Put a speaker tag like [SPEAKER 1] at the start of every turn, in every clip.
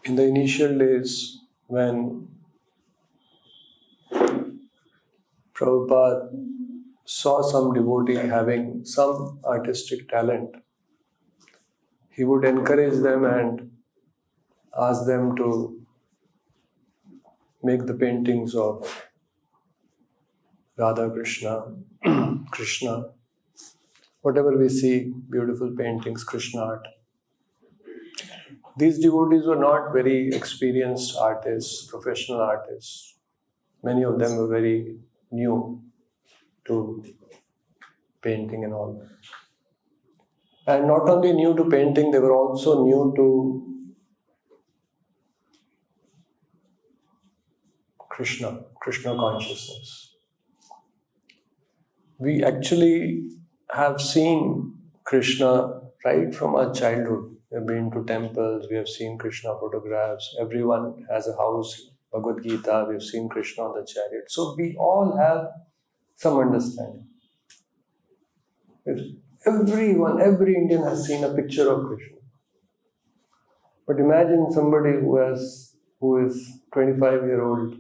[SPEAKER 1] In the initial days, when Prabhupada saw some devotee having some artistic talent, he would encourage them and ask them to make the paintings of Radha Krishna, Krishna, whatever we see, beautiful paintings, Krishna art. These devotees were not very experienced artists, professional artists. Many of them were very new to painting and all. And not only new to painting, they were also new to Krishna consciousness. We actually have seen Krishna right from our childhood. We have been to temples, we have seen Krishna photographs, everyone has a house, Bhagavad-gītā, we have seen Krishna on the chariot. So we all have some understanding. Everyone, every Indian has seen a picture of Krishna. But imagine somebody who is 25-year-old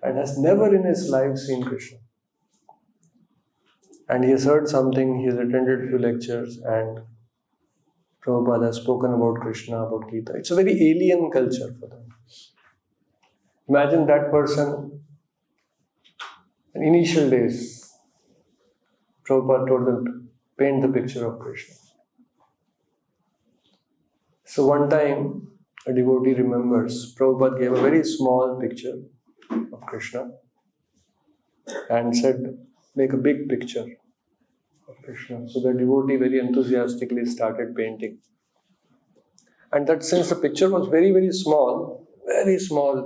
[SPEAKER 1] and has never in his life seen Krishna. And he has heard something, he has attended a few lectures, and Prabhupada has spoken about Krishna, about Gita. It's a very alien culture for them. Imagine that person, in initial days, Prabhupada told them to paint the picture of Krishna. So one time, a devotee remembers, Prabhupada gave a very small picture of Krishna and said, make a big picture of Krishna. So the devotee very enthusiastically started painting. And that since the picture was very, very small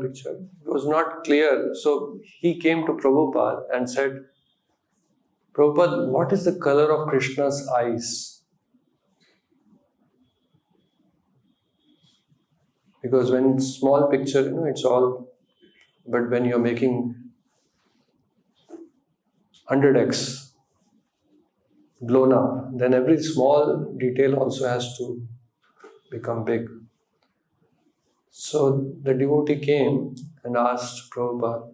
[SPEAKER 1] picture, it was not clear. So he came to Prabhupada and said, Prabhupada, what is the color of Krishna's eyes? Because when it's small picture, it's all, but when you're making 100x blown up, then every small detail also has to become big. So the devotee came and asked Prabhupada,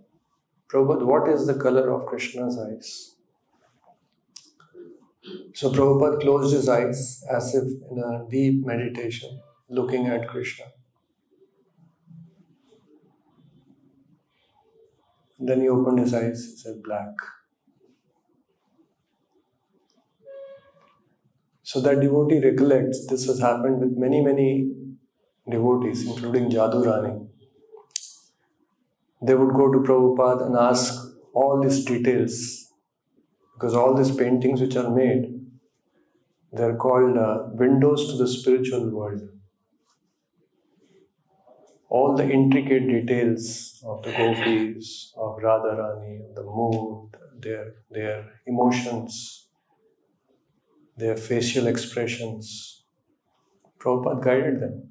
[SPEAKER 1] what is the color of Krishna's eyes? So Prabhupada closed his eyes as if in a deep meditation, looking at Krishna. Then he opened his eyes, he said, black. So that devotee recollects this has happened with many, many devotees, including Jadurani. They would go to Prabhupada and ask all these details, because all these paintings which are made, they're called windows to the spiritual world. All the intricate details of the gopis, of Radharani, of the mood, their emotions, their facial expressions, Prabhupada guided them.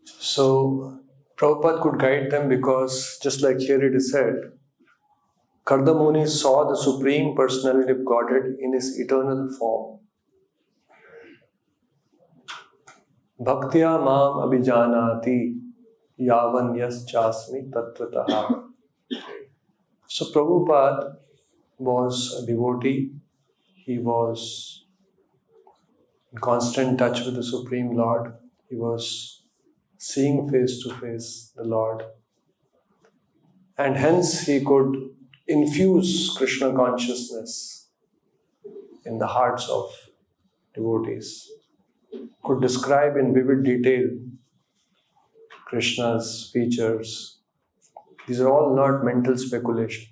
[SPEAKER 1] So Prabhupada could guide them because, just like here it is said, Kardama Muni saw the Supreme Personality of Godhead in His eternal form. Bhaktya mam abhijanati yavan yaschasmi tattvataha. So Prabhupada was a devotee. He was in constant touch with the Supreme Lord. He was seeing face to face the Lord. And hence he could infuse Krishna consciousness in the hearts of devotees. Could describe in vivid detail Krishna's features. These are all not mental speculation.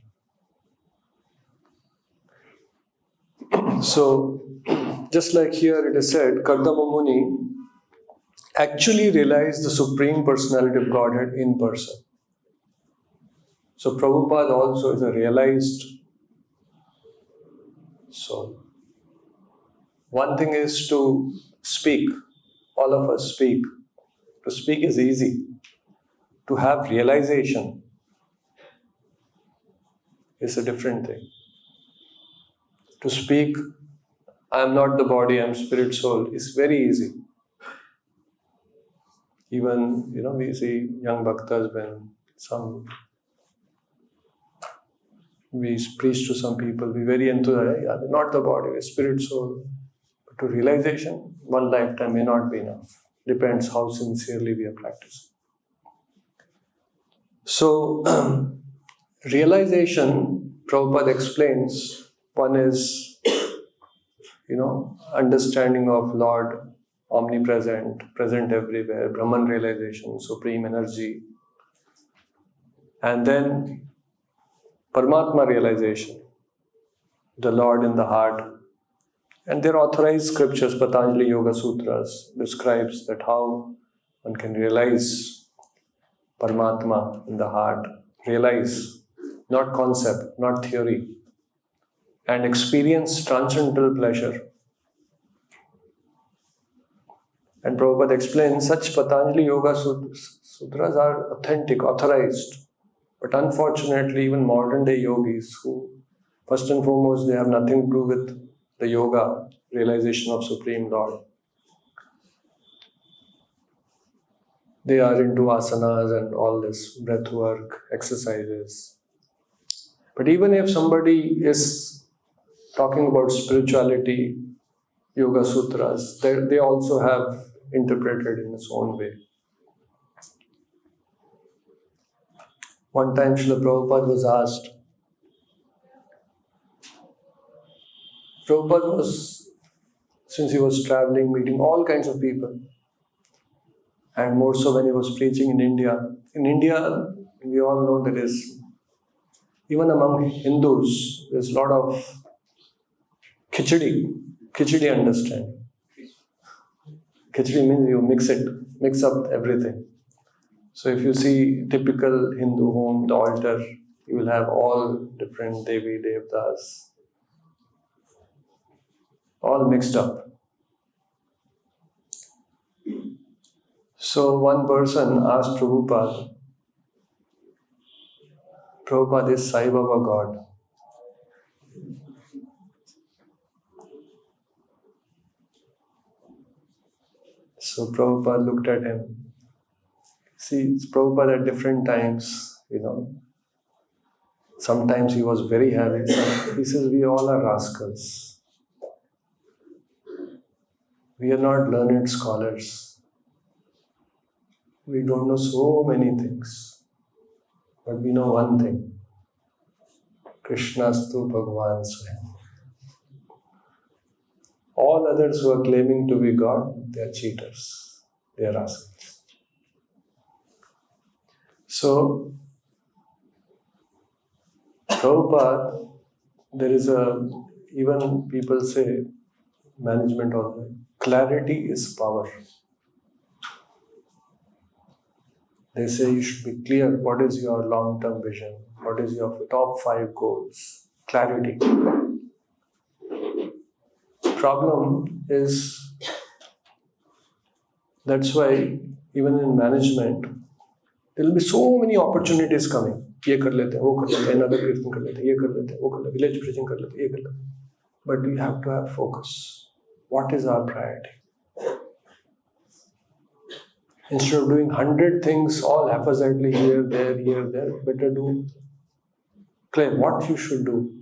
[SPEAKER 1] So, just like here it is said, Kardama Muni actually realized the Supreme Personality of Godhead in person. So Prabhupada also is a realized soul. One thing is to speak. All of us speak. To speak is easy. To have realization is a different thing. To speak, I am not the body, I am spirit soul, is very easy. Even, we see young bhaktas when we preach to some people, we very enthusiastic, they're not the body, we're spirit, soul. But to realization, one lifetime may not be enough. Depends how sincerely we are practicing. So, realization, Prabhupada explains, one is, understanding of Lord, omnipresent, present everywhere, Brahman realization, supreme energy. And then Paramātmā realization, the Lord in the heart. And their authorized scriptures, Patañjali-sūtras, describes that how one can realize Paramātmā in the heart, realize, not concept, not theory, and experience transcendental pleasure. And Prabhupada explains such Patanjali-sūtras are authentic, authorized. But unfortunately, even modern day yogis who, first and foremost, they have nothing to do with the yoga, realization of Supreme Lord. They are into asanas and all this breath work, exercises. But even if somebody is talking about spirituality, yoga sutras, they also have interpreted in its own way. One time Srila Prabhupada was asked, Prabhupada was, since he was traveling, meeting all kinds of people, and more so when he was preaching in India. In India, we all know there is, even among Hindus, there's a lot of khichdi understanding. Khichdi means you mix up everything. So if you see typical Hindu home, the altar, you will have all different Devi, Devtas, all mixed up. So one person asked Prabhupada, is Sai Baba God? So Prabhupada looked at him. See, Prabhupada at different times, sometimes he was very heavy. He says, we all are rascals. We are not learned scholars. We don't know so many things. But we know one thing. Krishnastu Bhagavan Swayam. All others who are claiming to be God, they are cheaters. They are rascals. So, Prabhupada, there is even people say, management also, clarity is power. They say you should be clear what is your long-term vision, what is your top 5 goals. Clarity. Problem is, that's why even in management, there will be so many opportunities coming. ये कर लेते हैं, वो कर लेते हैं, another kirtan कर लेते हैं, ये कर लेते हैं, वो कर लेते हैं, village preaching कर लेते हैं, ये कर लेते हैं. But we have to have focus. What is our priority? Instead of doing 100 things all haphazardly here, there, better claim what you should do,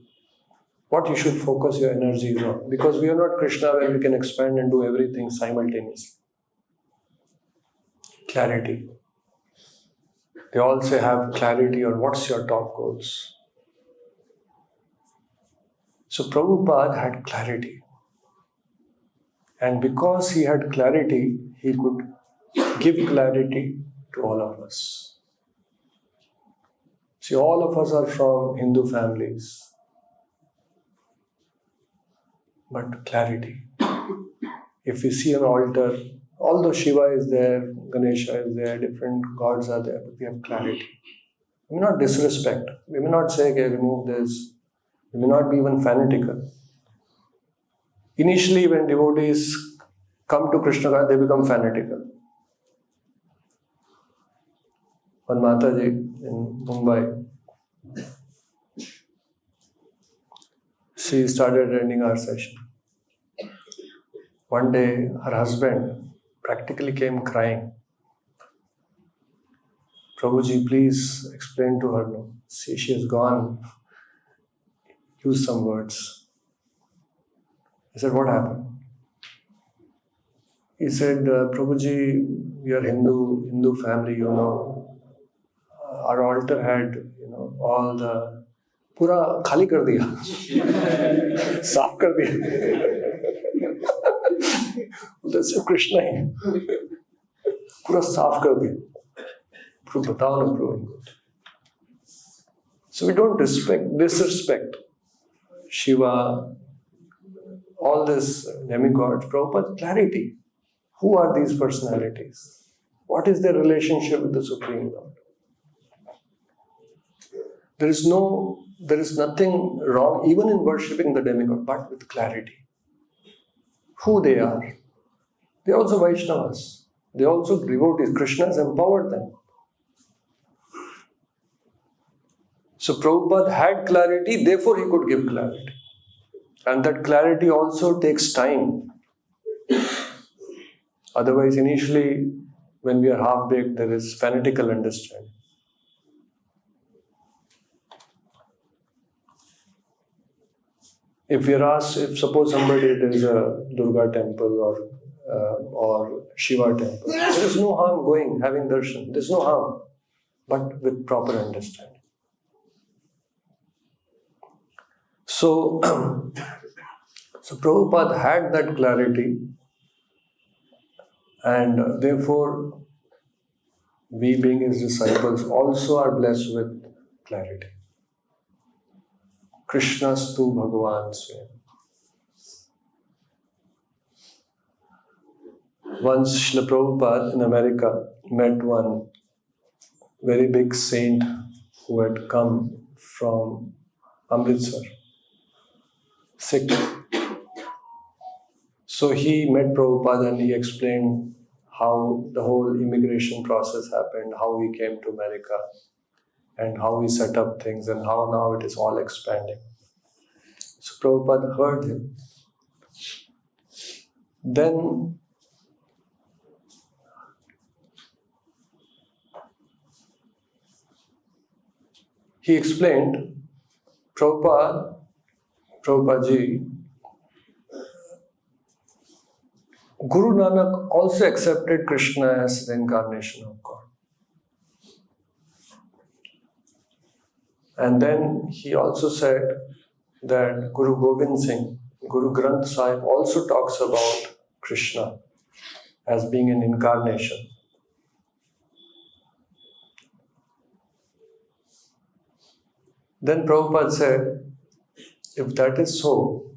[SPEAKER 1] what you should focus your energies on. Because we are not Krishna where we can expand and do everything simultaneously. Clarity. They all say have clarity on what's your top goals. So Prabhupada had clarity. And because he had clarity, he could give clarity to all of us. See, all of us are from Hindu families. But clarity. If we see an altar, although Shiva is there, Ganesha is there, different gods are there, but we have clarity. We may not disrespect. We may not say, okay, remove this. We may not be even fanatical. Initially, when devotees come to Krishna, they become fanatical. One Mataji in Mumbai, she started attending our session. One day, her husband practically came crying. Prabhuji, please explain to her. No, see, she has gone. Use some words. I said, what happened? He said, Prabhuji, we are Hindu family, you know. Our altar had, you know, all the पूरा खाली कर दिया, साफ कर दिया, उधर सिर्फ कृष्णा ही, पूरा साफ कर दिया. Prove, बताओ ना proving good. So we don't disrespect Shiva, all this demigods. Prabhupada, clarity. Who are these personalities? What is their relationship with the Supreme Lord? There is nothing wrong even in worshipping the demigod, but with clarity. Who they are. They are also Vaishnavas. They are also devotees. Krishna has empowered them. So Prabhupada had clarity, therefore he could give clarity. And that clarity also takes time. Otherwise, initially, when we are half-baked, there is fanatical understanding. If we are asked, if suppose somebody, there is a Durga temple or Shiva temple, there is no harm going, having darshan. There is no harm, but with proper understanding. So Prabhupada had that clarity, and therefore we being his disciples also are blessed with clarity. Krishnastu Bhagavan Swayam. Once Srila Prabhupada in America met one very big saint who had come from Amritsar, sick. So he met Prabhupada and he explained how the whole immigration process happened, how he came to America, and how he set up things, and how now it is all expanding. So Prabhupada heard him. Then he explained, Prabhupada-ji, Guru Nanak also accepted Krishna as the incarnation of God. And then he also said that Guru Gobind Singh, Guru Granth Sahib also talks about Krishna as being an incarnation. Then Prabhupada said, if that is so,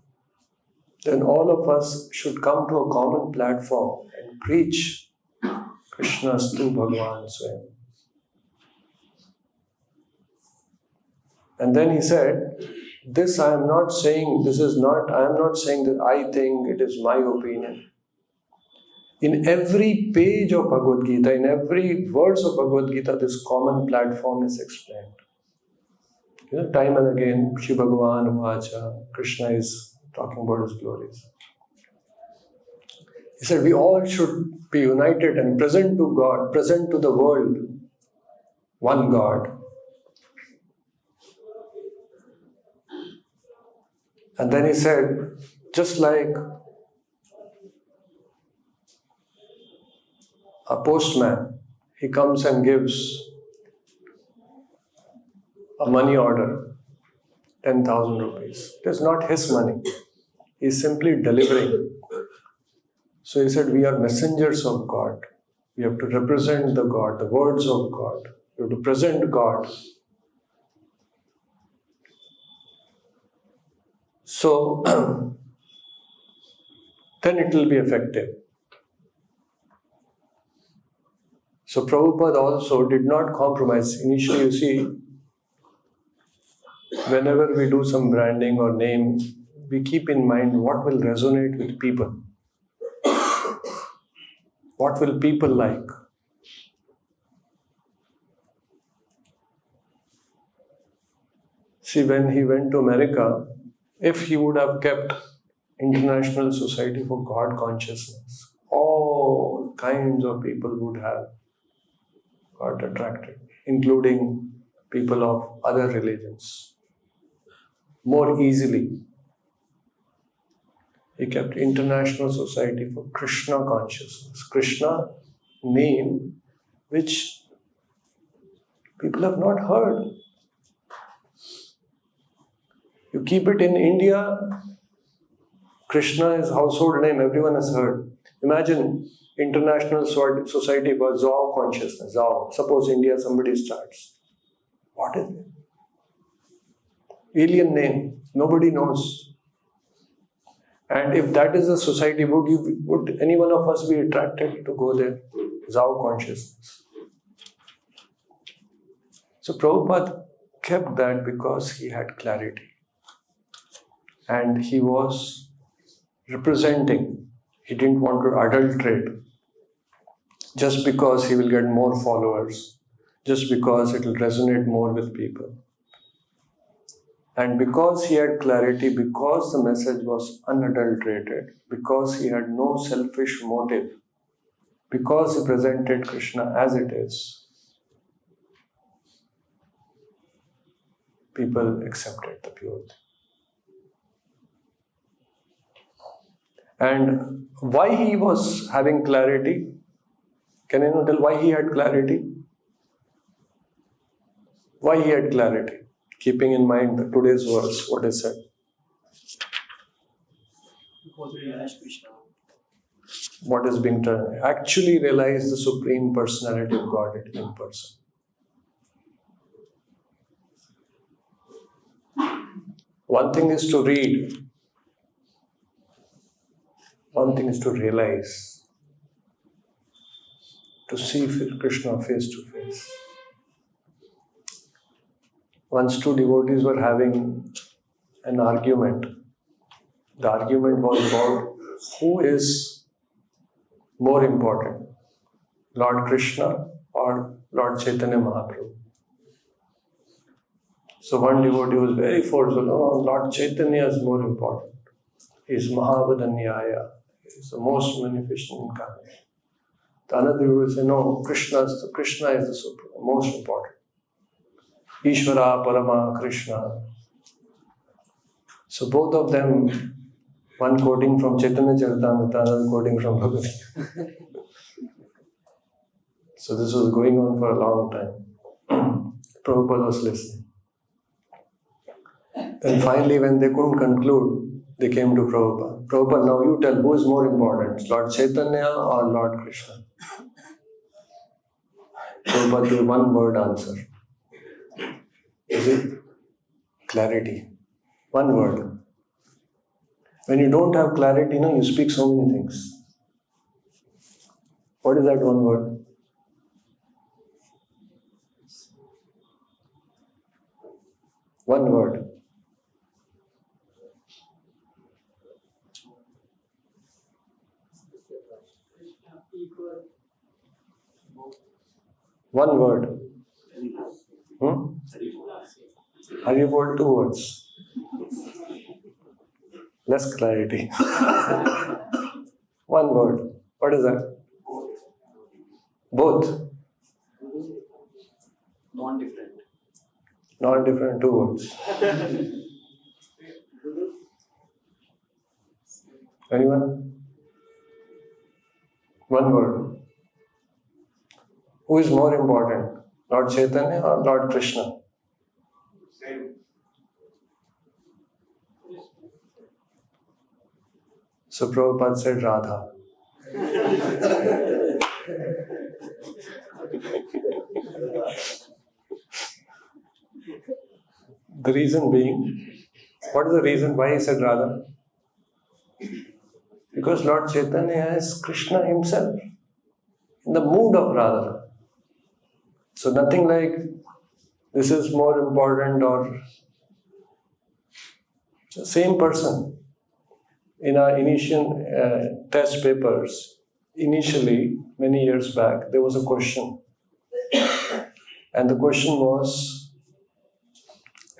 [SPEAKER 1] then all of us should come to a common platform and preach Krishnastu Bhagavan Swayam. And then he said, this I am not saying, I am not saying that I think, it is my opinion. In every page of Bhagavad-gītā, in every verse of Bhagavad-gītā, this common platform is explained. You know, time and again, Shri Bhagavan Vacha, Krishna is talking about his glories. He said, we all should be united and present to God, present to the world, one God. And then he said, just like a postman, he comes and gives a money order, 10,000 rupees. It is not his money. He is simply delivering. So he said, we are messengers of God. We have to represent the God, the words of God. We have to present God. So, then it will be effective. So Prabhupada also did not compromise. Initially, you see, whenever we do some branding or name, we keep in mind what will resonate with people. What will people like? See, when he went to America, if he would have kept International Society for God Consciousness, all kinds of people would have got attracted. including people of other religions, more easily. He kept International Society for Krishna Consciousness. Krishna, name which people have not heard. You keep it in India, Krishna is household name, everyone has heard. Imagine International Society for Zao Consciousness, Zao. Suppose India somebody starts. What is it? Alien name, nobody knows. And if that is a society, would any one of us be attracted to go there? Zao consciousness. So Prabhupada kept that because he had clarity. And he was representing. He didn't want to adulterate just because he will get more followers, just because it will resonate more with people. And because he had clarity, because the message was unadulterated, because he had no selfish motive, because he presented Krishna as it is, people accepted the pure thing. And why he was having clarity? Can anyone tell why he had clarity? Why he had clarity? Keeping in mind today's verse, what is said.
[SPEAKER 2] Because we realize Krishna.
[SPEAKER 1] What is being done? Actually realize the Supreme Personality of Godhead in person. One thing is to read. One thing is to realize. To see Krishna face to face. Once two devotees were having an argument. The argument was about who is more important, Lord Krishna or Lord Chaitanya Mahaprabhu. So one devotee was very forceful, oh, Lord Chaitanya is more important. He is Mahavadanyaya. He is the most magnificent incarnation. The another devotee will say, no, Krishna is the supreme, most important. Ishvara, Paramātmā, Krishna. So both of them, one quoting from Chaitanya Charitamrita, another quoting from Bhagavad. So this was going on for a long time. Prabhupada was listening. And finally, when they couldn't conclude, they came to Prabhupada. Prabhupada, now you tell, who is more important, Lord Chaitanya or Lord Krishna? Prabhupada gave one word answer. Is it? Clarity. One word. When you don't have clarity, you speak so many things. What is that one word? One word. One word. Haribol, 2 words. Less clarity. One word. What is that? Both.
[SPEAKER 2] Non-different.
[SPEAKER 1] Non-different, 2 words. Anyone? One word. Who is more important? Lord Chaitanya or Lord Krishna?
[SPEAKER 3] Same.
[SPEAKER 1] So Prabhupada said Radha. The reason being, what is the reason why he said Radha? Because Lord Chaitanya is Krishna himself, in the mood of Radha. So nothing like this is more important or the same person. In our initial test papers, initially, many years back, there was a question. And the question was,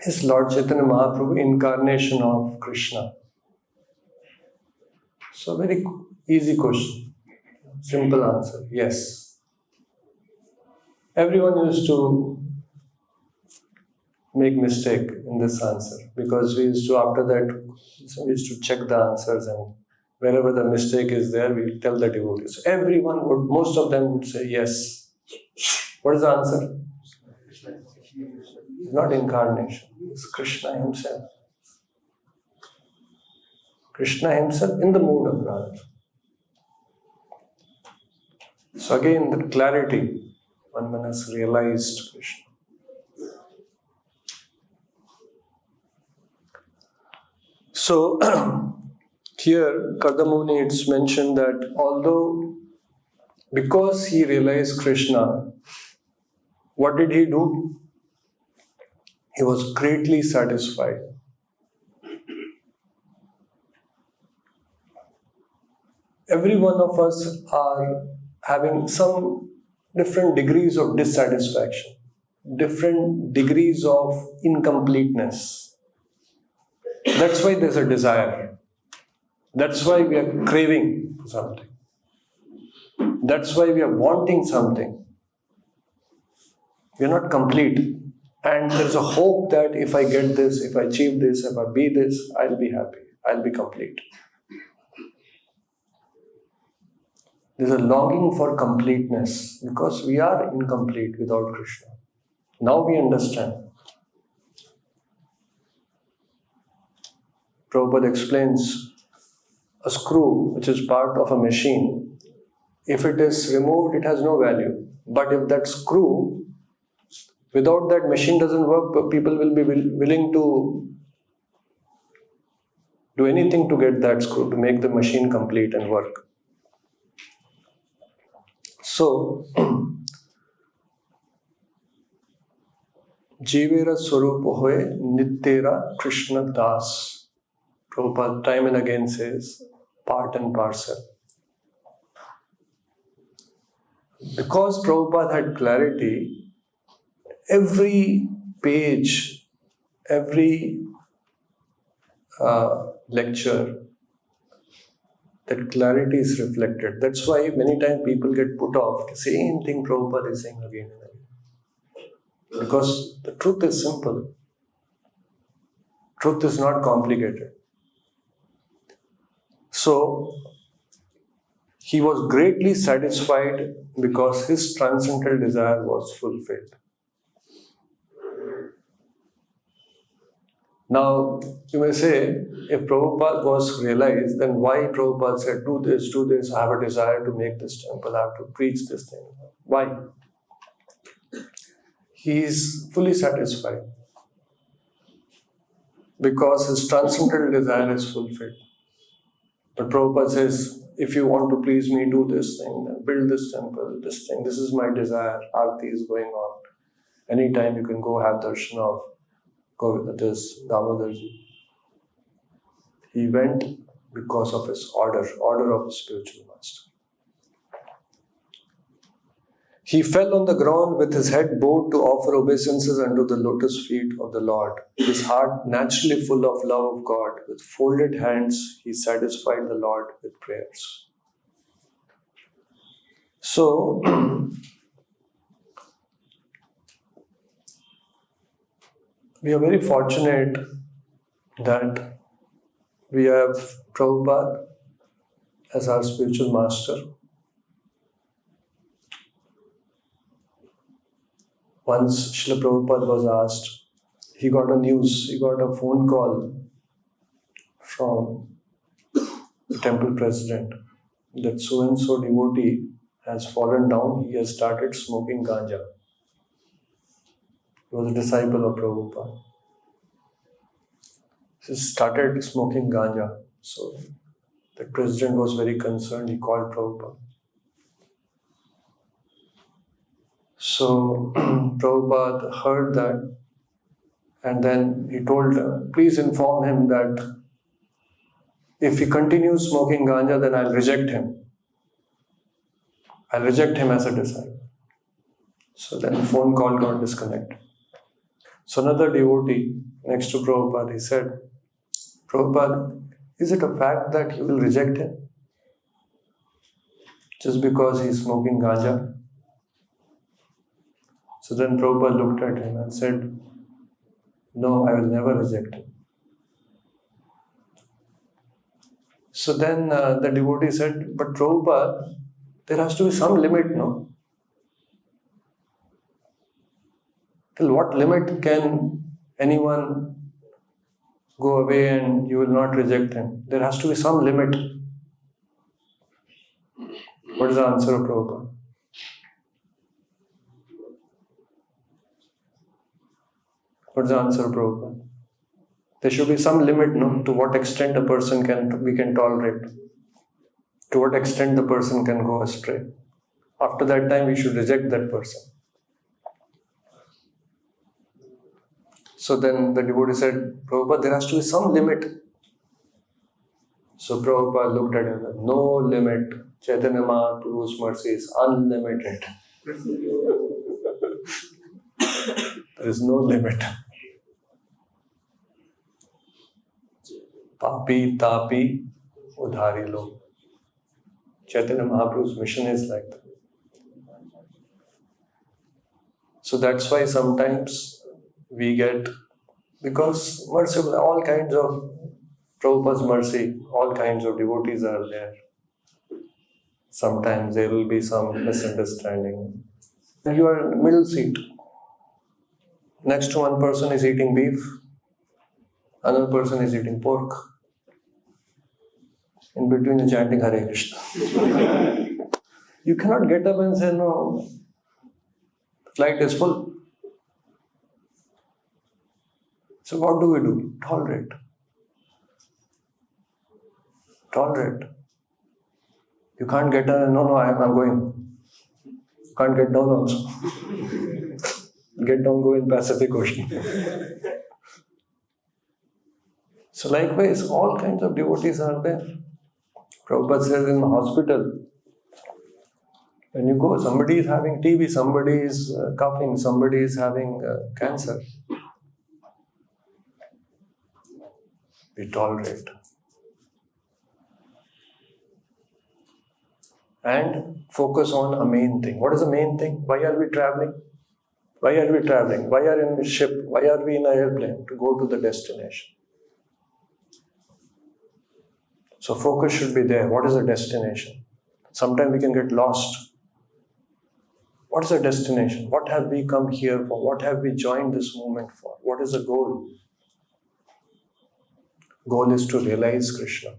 [SPEAKER 1] is Lord Chaitanya Mahaprabhu incarnation of Krishna? So very easy question. Simple answer, yes. Everyone used to make mistake in this answer, because we used to, after that, we used to check the answers, and wherever the mistake is there, we tell the devotees. Everyone would, most of them would say yes. What is the answer? It's not incarnation. It's Krishna himself. Krishna himself in the mood of Radha. So again, the clarity, one has realized Krishna. So, here, Kardama Muni, it's mentioned that although, because he realized Krishna, what did he do? He was greatly satisfied. Every one of us are having some different degrees of dissatisfaction, different degrees of incompleteness. That's why there's a desire. That's why we are craving for something. That's why we are wanting something. We are not complete. And there's a hope that if I get this, if I achieve this, if I be this, I'll be happy. I'll be complete. There's a longing for completeness because we are incomplete without Krishna. Now we understand. Prabhupada explains a screw, which is part of a machine, if it is removed, it has no value. But if that screw, without that machine doesn't work, people will be willing to do anything to get that screw, to make the machine complete and work. So, Jivera Swarupa Hoye Nityera Krishna Das. Prabhupada time and again says, part and parcel. Because Prabhupada had clarity, every page, every lecture, that clarity is reflected. That's why many times people get put off. The same thing Prabhupada is saying again and again. Because the truth is simple. Truth is not complicated. So, he was greatly satisfied because his transcendental desire was fulfilled. Now, you may say, if Prabhupada was realized, then why Prabhupada said, do this, I have a desire to make this temple, I have to preach this thing. Why? He is fully satisfied because his transcendental desire is fulfilled. But Prabhupada says, if you want to please me, do this thing, build this temple, this thing, this is my desire, Aarti is going on. Anytime you can go have darshan of this Damodarji. He went because of his order of his spiritual master. He fell on the ground with his head bowed to offer obeisances unto the lotus feet of the Lord. His heart naturally full of love of God, with folded hands he satisfied the Lord with prayers. So, we are very fortunate that we have Prabhupada as our spiritual master. Once Srila Prabhupada was asked, he got a phone call from the temple president that so-and-so devotee has fallen down, he has started smoking ganja. He was a disciple of Prabhupada. He started smoking ganja. So the president was very concerned, he called Prabhupada. So Prabhupada heard that, and then he told, please inform him that if he continues smoking ganja, then I'll reject him. I'll reject him as a disciple. So then the phone call got disconnected. So another devotee next to Prabhupada, he said, Prabhupada, is it a fact that you will reject him just because he's smoking ganja? So then Prabhupada looked at him and said, no, I will never reject him. So then the devotee said, but Prabhupada, there has to be some limit, no? Till what limit can anyone go away and you will not reject him? There has to be some limit. What is the answer of Prabhupada? What is the answer of Prabhupada? There should be some limit, no, to what extent a person we can tolerate. To what extent the person can go astray. After that time, we should reject that person. So then the devotee said, Prabhupada, there has to be some limit. So Prabhupada looked at him and said, no limit. Chaitanya Mahaprabhu's mercy is unlimited. There is no limit. Papi, tapi, udhari lo. Chaitanya Mahaprabhu's mission is like that. So that's why sometimes we get, because merciful, all kinds of Prabhupada's mercy, all kinds of devotees are there. Sometimes there will be some misunderstanding. You are in the middle seat. Next to one person is eating beef, another person is eating pork. In between you're chanting Hare Krishna. You cannot get up and say, no, the flight is full. So what do we do? Tolerate. Tolerate. You can't get up and no, I'm going. You can't get down also. Get down, go in Pacific Ocean. So likewise, all kinds of devotees are there. Prabhupada says in the hospital, when you go, somebody is having TB, somebody is coughing, somebody is having cancer. We tolerate. And focus on a main thing. What is the main thing? Why are we traveling? Why are we traveling? Why are we in a ship? Why are we in an airplane? To go to the destination. So focus should be there. What is the destination? Sometimes we can get lost. What is the destination? What have we come here for? What have we joined this movement for? What is the goal? Goal is to realize Krishna.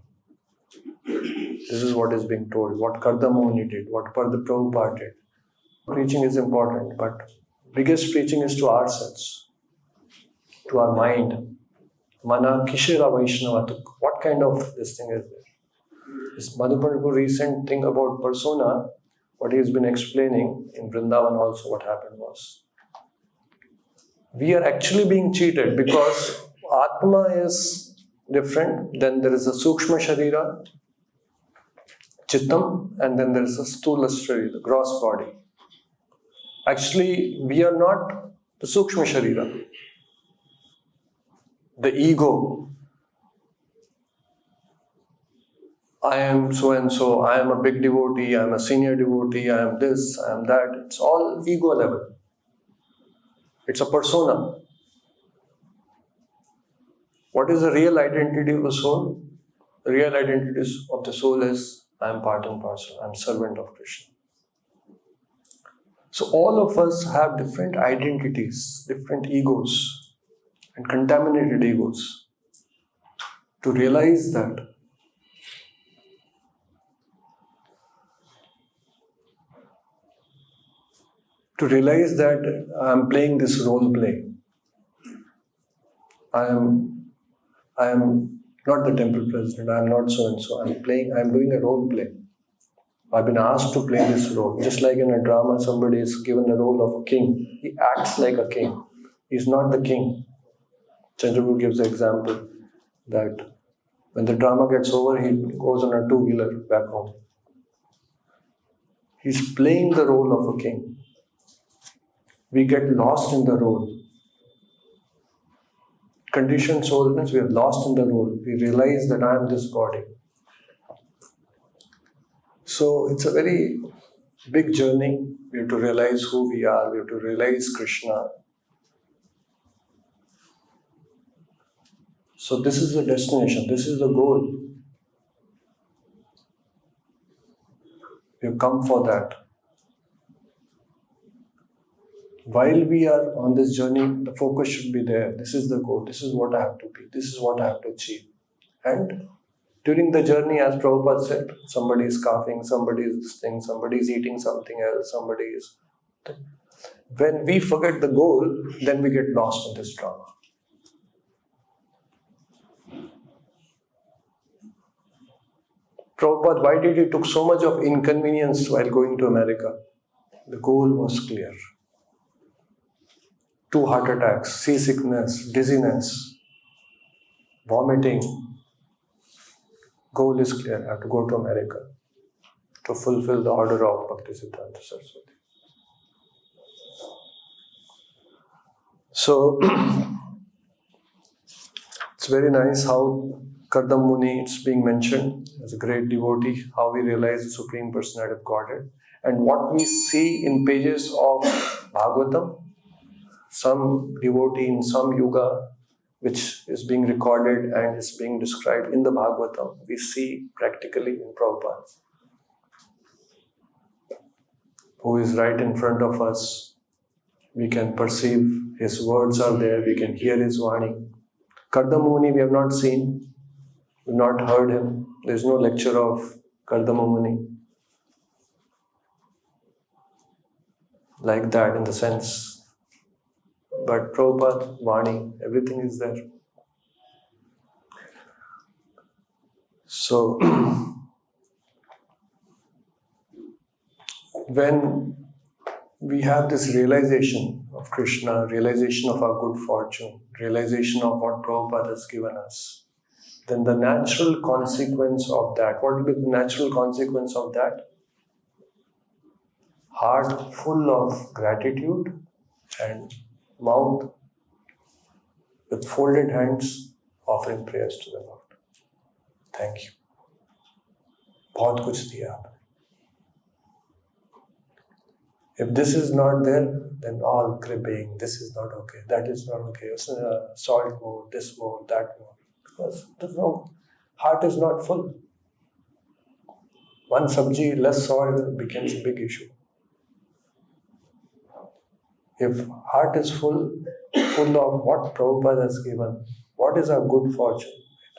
[SPEAKER 1] This is what is being told. What Kardama Muni did, what Prabhupada did. Preaching is important, but biggest preaching is to ourselves, to our mind. Mana Kishira Vaishnavatuk. What kind of this thing is there? This Madhupan's recent thing about persona, what he has been explaining in Vrindavan also, what happened was, we are actually being cheated because Atma is different. Then there is a Sukshma Sharira, Chittam, and then there is a Stula Sharira, the gross body. Actually, we are not the Sukshma Sharira. The ego. I am so and so, I am a big devotee, I am a senior devotee, I am this, I am that. It's all ego level. It's a persona. What is the real identity of the soul? The real identity of the soul is, I am part and parcel, I am servant of Krishna. So all of us have different identities, different egos, and contaminated egos. To realize that, I am playing this role play. I am not the temple president, I am not so and so. I am doing a role play. I've been asked to play this role. Just like in a drama, somebody is given the role of a king. He acts like a king. He's not the king. Chandraguru gives the example that when the drama gets over, he goes on a two-wheeler back home. He's playing the role of a king. We get lost in the role. Conditioned soul means we are lost in the role. We realize that I am this body. So it's a very big journey. We have to realize who we are. We have to realize Krishna. So this is the destination. This is the goal. We have come for that. While we are on this journey, the focus should be there. This is the goal. This is what I have to be. This is what I have to achieve. And during the journey, as Prabhupada said, somebody is coughing, somebody is this thing, somebody is eating something else, somebody is... When we forget the goal, then we get lost in this drama. Prabhupada, why did he took so much of inconvenience while going to America? The goal was clear. 2 heart attacks, seasickness, dizziness, vomiting. Goal is clear. I have to go to America to fulfill the order of Bhakti Siddhanta Saraswati. So, it's very nice how Kardama Muni, it's being mentioned as a great devotee, how we realize the Supreme Personality of Godhead. And what we see in pages of Bhagavatam, some devotee in some yuga, which is being recorded and is being described in the Bhagavatam, we see practically in Prabhupada, who is right in front of us. We can perceive his words are there, we can hear his Vani. Kardama Muni we have not seen, we have not heard him. There is no lecture of Kardama Muni like that in the sense. But Prabhupada, Vani, everything is there. So, when we have this realization of Krishna, realization of our good fortune, realization of what Prabhupada has given us, then the natural consequence of that, what will be the natural consequence of that? Heart full of gratitude and mouth with folded hands offering prayers to the Lord. Thank you. बहुत कुछ दिया आपने. If this is not there, then all cribbing, this is not okay, that is not okay, salt more, this more, that more. Because there's no, heart is not full. One sabji, less salt becomes a big issue. If heart is full of what Prabhupada has given, what is our good fortune?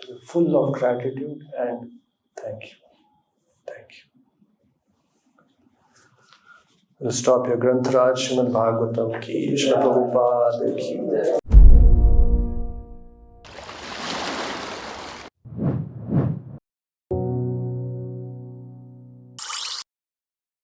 [SPEAKER 1] It is full of gratitude and thank you. Thank you. We'll stop here. Grantharaj Srimad Bhagavatam ki, Srila Prabhupada ki.